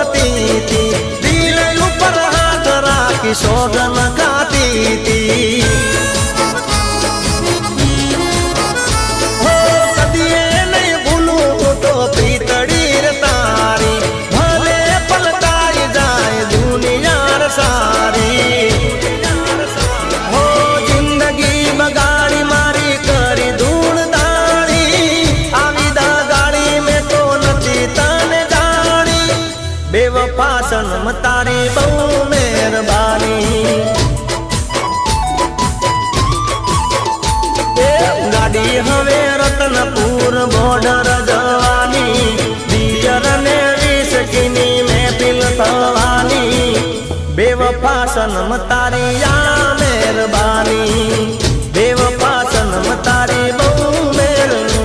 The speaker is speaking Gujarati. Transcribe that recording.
જોતી તી, દિલ ઉપર હાથ રાખી સોગન ખાતી તી. હો કદીએ નહીં ભૂલું તો પ્રીતડી રે તારી, ભલે પલટાઈ જાય દુનિયા સારી. હો જિંદગી બગાડી મારી કરી ધૂળ દાણી, આવી દાગાડી મેં તો નથી તને જાણી. બેવફા સનમ તારી બહુ મહેરબાની. ગાડી હવે રતનપુર બોર્ડર જવાની, દિયર ને વિસકીની મહેફિલ થવાની. બેવફા સનમ તારી